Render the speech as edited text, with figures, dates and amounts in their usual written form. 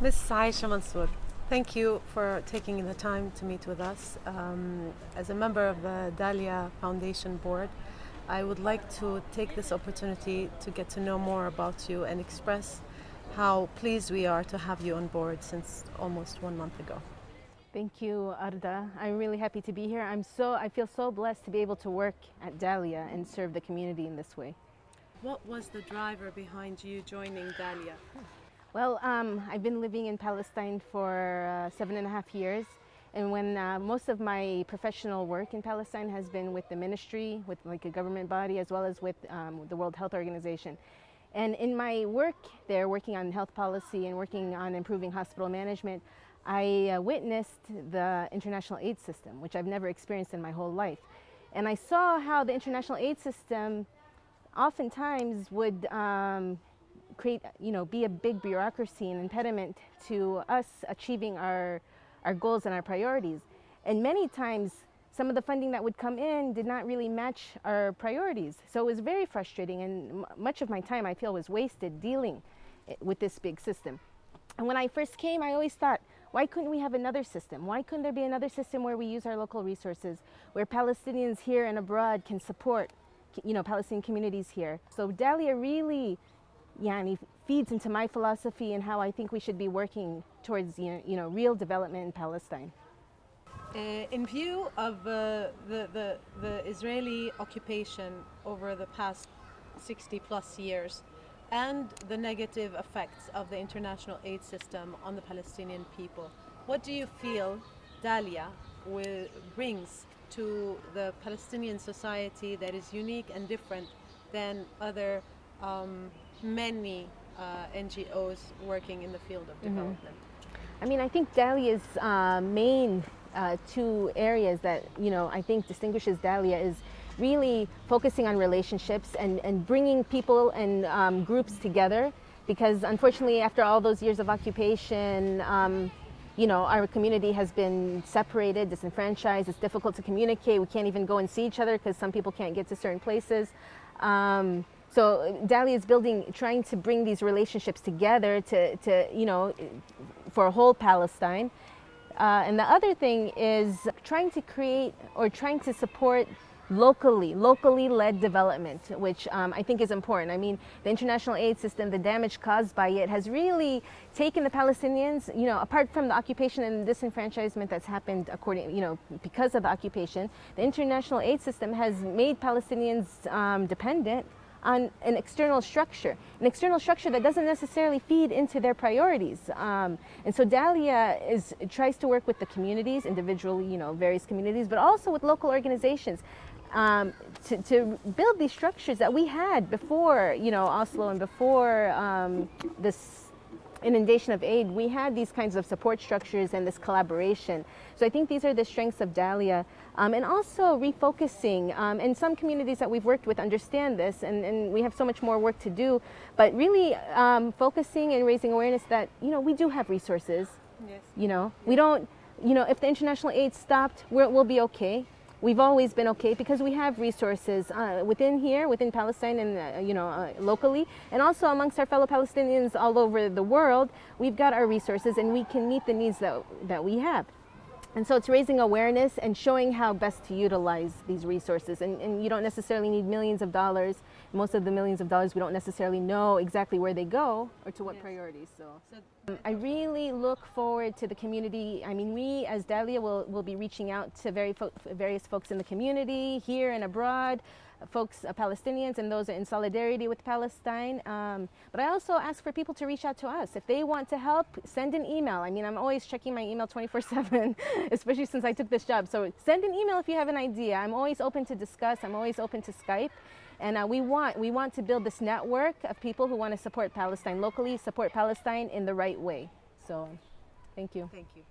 Miss Aisha Mansour, thank you for taking the time to meet with us. As a member of the Dalia Foundation Board, I would like to take this opportunity to get to know more about you and express how pleased we are to have you on board since almost 1 month ago. Thank you, Arda. I'm really happy to be here. I feel so blessed to be able to work at Dalia and serve the community in this way. What was the driver behind you joining Dalia? Well, I've been living in Palestine for 7.5 years, and when most of my professional work in Palestine has been with the ministry, with like a government body, as well as with the World Health Organization. And in my work there, working on health policy and working on improving hospital management, I witnessed the international aid system, which I've never experienced in my whole life. And I saw how the international aid system oftentimes would be a big bureaucracy and impediment to us achieving our goals and our priorities. And many times, some of the funding that would come in did not really match our priorities. So it was very frustrating, and much of my time I feel was wasted dealing with this big system. And when I first came, I always thought, why couldn't we have another system? Why couldn't there be another system where we use our local resources, where Palestinians here and abroad can support, Palestinian communities here? So Dalia really feeds into my philosophy and how I think we should be working towards real development in Palestine. In view of the Israeli occupation over the past 60 plus years and the negative effects of the international aid system on the Palestinian people, what do you feel Dalia brings to the Palestinian society that is unique and different than other many NGOs working in the field of development? I think Dalia's main two areas that I think distinguishes Dalia is really focusing on relationships and bringing people and groups together, because unfortunately after all those years of occupation, our community has been separated, disenfranchised. It's difficult to communicate. We can't even go and see each other because some people can't get to certain places. So Dalia is trying to bring these relationships together for a whole Palestine. And the other thing is trying to support locally led development, which I think is important. I mean, the international aid system, the damage caused by it has really taken the Palestinians, apart from the occupation and disenfranchisement that's happened because of the occupation, the international aid system has made Palestinians dependent on an external structure that doesn't necessarily feed into their priorities. And so Dalia tries to work with the communities, individually, various communities, but also with local organizations to build these structures that we had before, Oslo and before this inundation of aid. We had these kinds of support structures and this collaboration. So I think these are the strengths of Dalia. And also refocusing, and some communities that we've worked with understand this, and we have so much more work to do, but really focusing and raising awareness that, we do have resources. Yes. We don't, if the international aid stopped, we'll be okay. We've always been okay because we have resources within Palestine and locally, and also amongst our fellow Palestinians all over the world. We've got our resources and we can meet the needs that we have. And so it's raising awareness and showing how best to utilize these resources. And you don't necessarily need millions of dollars. Most of the millions of dollars, we don't necessarily know exactly where they go or to what priorities. So I really look forward to the community. I mean, we as Dalia will be reaching out to various folks in the community, here and abroad, folks, Palestinians, and those in solidarity with Palestine. But I also ask for people to reach out to us. If they want to help, send an email. I mean, I'm always checking my email 24/7, especially since I took this job. So send an email if you have an idea. I'm always open to discuss. I'm always open to Skype. And we want to build this network of people who want to support Palestine locally, support Palestine in the right way. So thank you. Thank you.